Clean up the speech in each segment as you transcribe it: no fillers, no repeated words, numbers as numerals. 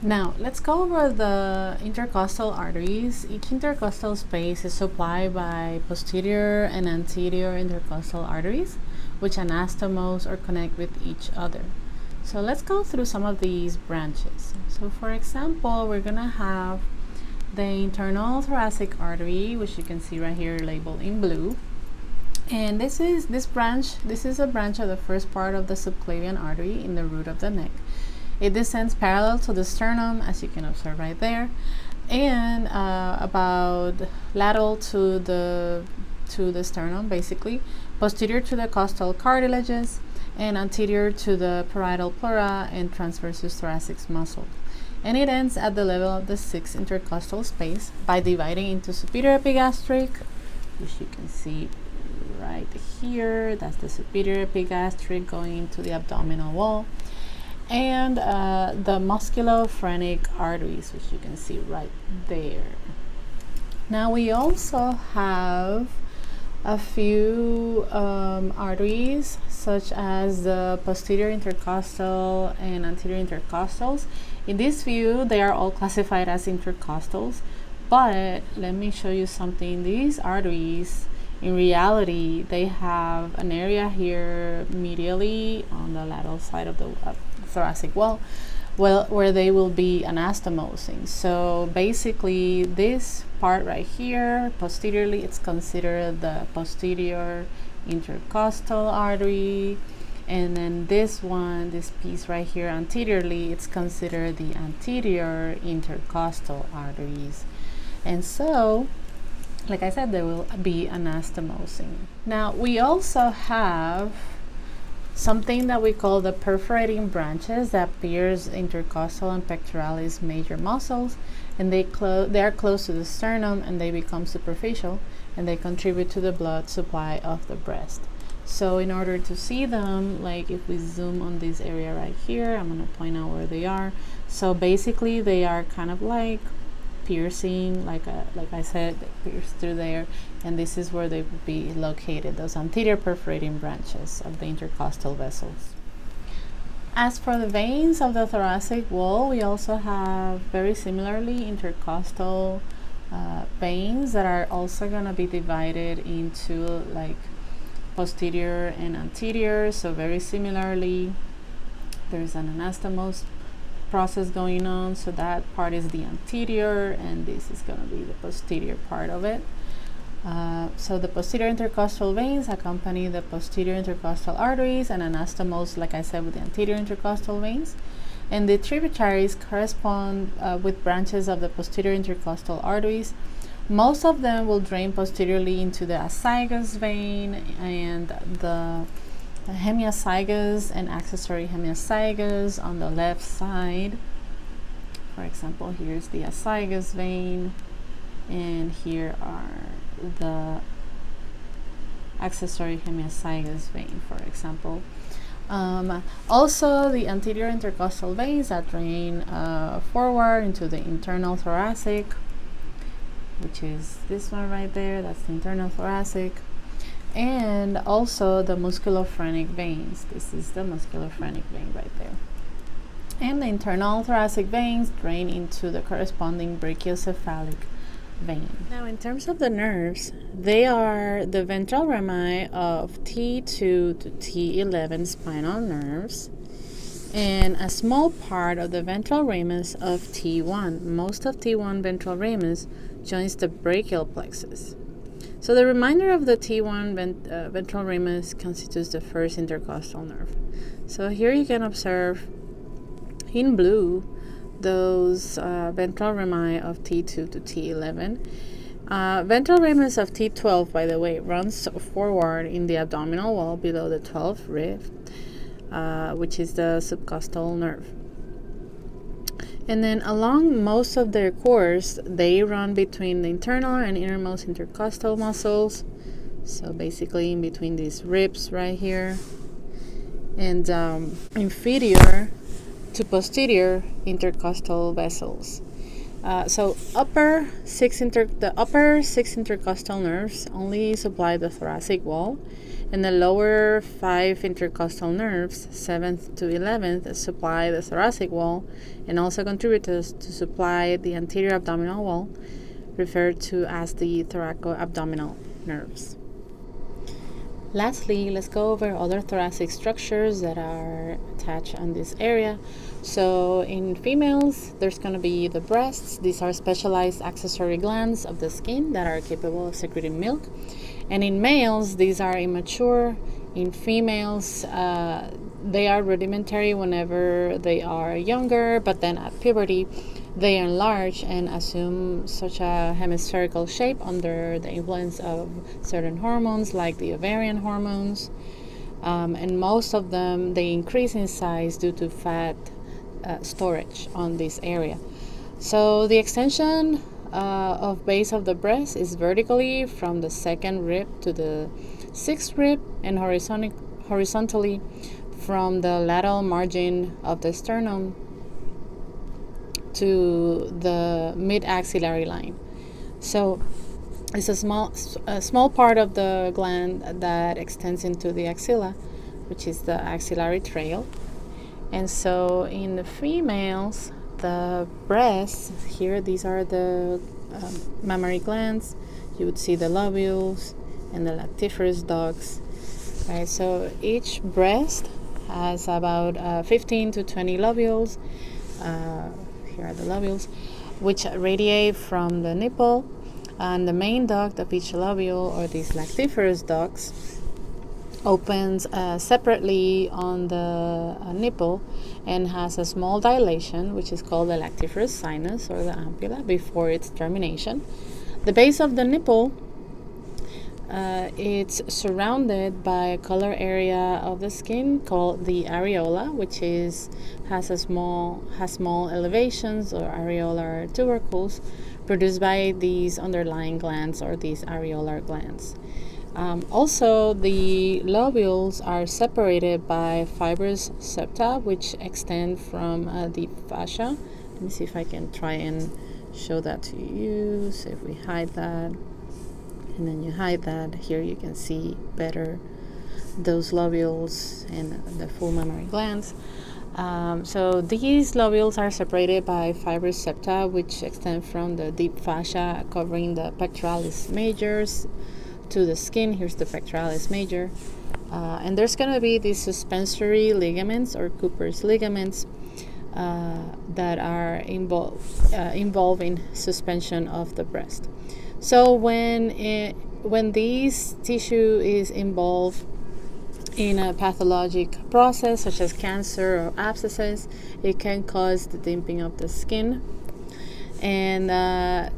Now, let's go over the intercostal arteries. Each intercostal space is supplied by posterior and anterior intercostal arteries, which anastomose or connect with each other. So let's go through some of these branches. So for example, we're gonna have the internal thoracic artery, which you can see right here labeled in blue. And this is a branch of the first part of the subclavian artery in the root of the neck. It descends parallel to the sternum, as you can observe right there, and about lateral to the sternum, basically, posterior to the costal cartilages, and anterior to the parietal pleura and transversus thoracic muscle. And it ends at the level of the sixth intercostal space by dividing into superior epigastric, which you can see right here. That's the superior epigastric going into the abdominal wall, and the musculophrenic arteries, which you can see right there. Now we also have a few arteries, such as the posterior intercostal and anterior intercostals. In this view, they are all classified as intercostals, but let me show you something. These arteries, in reality, they have an area here medially on the lateral side of the thoracic wall, where they will be anastomosing. So basically, this part right here, posteriorly, it's considered the posterior intercostal artery, and then this piece right here anteriorly, it's considered the anterior intercostal arteries. And so, like I said, they will be anastomosing. Now, we also have something that we call the perforating branches that pierce intercostal and pectoralis major muscles, and they are close to the sternum, and they become superficial, and they contribute to the blood supply of the breast. So in order to see them, like if we zoom on this area right here, I'm going to point out where they are. So basically they are kind of like piercing, like I said, they pierce through there, and this is where they would be located, those anterior perforating branches of the intercostal vessels. As for the veins of the thoracic wall, we also have very similarly intercostal veins that are also going to be divided into like posterior and anterior. So very similarly, there's an anastomose process going on, so that part is the anterior, and this is going to be the posterior part of it. So the posterior intercostal veins accompany the posterior intercostal arteries and anastomose, like I said, with the anterior intercostal veins. And the tributaries correspond with branches of the posterior intercostal arteries. Most of them will drain posteriorly into the azygos vein and the hemiazygos and accessory hemiazygos on the left side. For example, here's the azygos vein, and here are the accessory hemiazygos vein, for example. Also, the anterior intercostal veins that drain forward into the internal thoracic, which is this one right there, that's the internal thoracic. And also the musculophrenic veins. This is the musculophrenic vein right there. And the internal thoracic veins drain into the corresponding brachiocephalic vein. Now, in terms of the nerves, they are the ventral rami of T2 to T11 spinal nerves, and a small part of the ventral ramus of T1. Most of T1 ventral ramus joins the brachial plexus. So the remainder of the T1 ventral ramus constitutes the first intercostal nerve. So here you can observe in blue those ventral rami of T2 to T11. Ventral ramus of T12, by the way, runs forward in the abdominal wall below the 12th rib, which is the subcostal nerve. And then along most of their course, they run between the internal and innermost intercostal muscles. So basically in between these ribs right here. And inferior to posterior intercostal vessels. So the upper six intercostal nerves only supply the thoracic wall, And the lower 5 intercostal nerves, 7th to 11th, supply the thoracic wall and also contribute to supply the anterior abdominal wall, referred to as the thoracoabdominal nerves. Lastly, let's go over other thoracic structures that are attached on this area. So in females, there's going to be the breasts. These are specialized accessory glands of the skin that are capable of secreting milk. And in males, these are immature. In females, they are rudimentary whenever they are younger, but then at puberty, they enlarge and assume such a hemispherical shape under the influence of certain hormones like the ovarian hormones. And most of them, they increase in size due to fat storage on this area. So the extension of base of the breast is vertically from the 2nd rib to the 6th rib, and horizontally from the lateral margin of the sternum to the mid-axillary line. So it's a small part of the gland that extends into the axilla, which is the axillary trail. And so in the females, the breasts here, these are the mammary glands. You would see the lobules and the lactiferous ducts. Right, so each breast has about 15 to 20 lobules. Here are the lobules, which radiate from the nipple, and the main duct of each lobule, or these lactiferous ducts, opens separately on the nipple and has a small dilation, which is called the lactiferous sinus or the ampulla, before its termination. The base of the nipple, it's surrounded by a color area of the skin called the areola, which has small elevations or areolar tubercles produced by these underlying glands or these areolar glands. Also, the lobules are separated by fibrous septa, which extend from the fascia. Let me see if I can try and show that to you. So if we hide that, and then you hide that, here you can see better those lobules and the full mammary glands. So these lobules are separated by fibrous septa, which extend from the deep fascia covering the pectoralis majors to the skin. Here's the pectoralis major. And there's going to be these suspensory ligaments or Cooper's ligaments that are involving suspension of the breast. So when these tissue is involved in a pathologic process such as cancer or abscesses, it can cause the dimping of the skin. And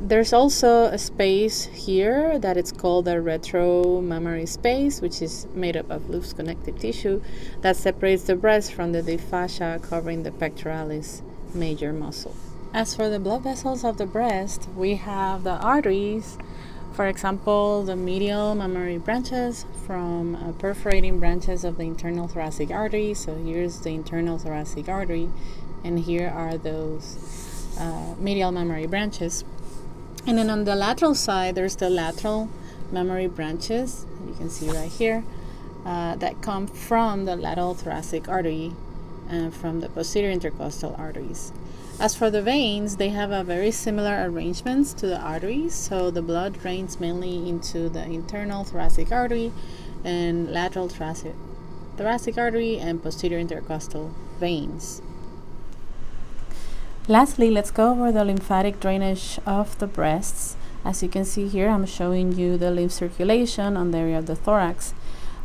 there's also a space here that it's called the retromammary space, which is made up of loose connective tissue that separates the breast from the deep fascia covering the pectoralis major muscle. As for the blood vessels of the breast, we have the arteries. For example, the medial mammary branches from perforating branches of the internal thoracic artery. So here's the internal thoracic artery, and here are those medial mammary branches. And then on the lateral side, there's the lateral mammary branches, you can see right here, that come from the lateral thoracic artery and from the posterior intercostal arteries. As for the veins, they have a very similar arrangements to the arteries, so the blood drains mainly into the internal thoracic artery and lateral thoracic artery and posterior intercostal veins. Lastly, let's go over the lymphatic drainage of the breasts. As you can see here, I'm showing you the lymph circulation on the area of the thorax.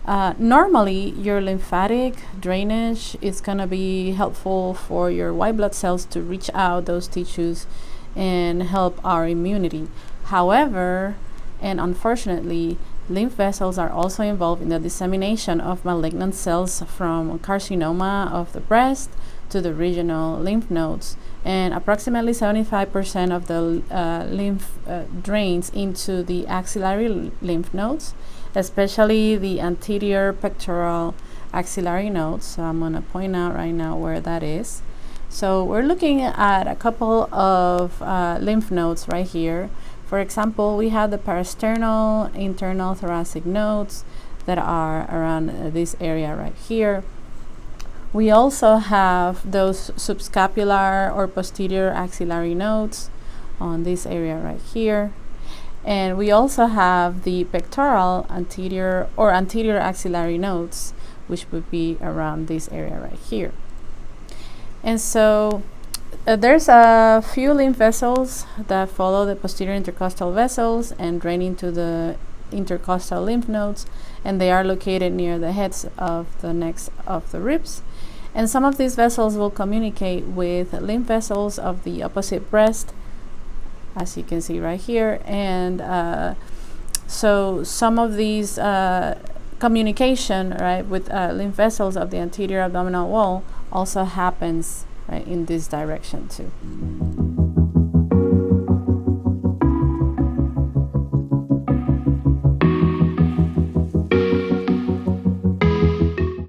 Normally, your lymphatic drainage is going to be helpful for your white blood cells to reach out those tissues and help our immunity. However, and unfortunately, lymph vessels are also involved in the dissemination of malignant cells from carcinoma of the breast to the regional lymph nodes. And approximately 75% of the lymph drains into the axillary lymph nodes, especially the anterior pectoral axillary nodes. So I'm going to point out right now where that is. So we're looking at a couple of lymph nodes right here. For example, we have the parasternal internal thoracic nodes, that are around this area right here. We also have those subscapular or posterior axillary nodes on this area right here. And we also have the pectoral anterior or anterior axillary nodes, which would be around this area right here. And so there's a few lymph vessels that follow the posterior intercostal vessels and drain into the intercostal lymph nodes, and they are located near the heads of the necks of the ribs. And some of these vessels will communicate with lymph vessels of the opposite breast, as you can see right here. And so some of these communication, right, with lymph vessels of the anterior abdominal wall also happens, right, in this direction too.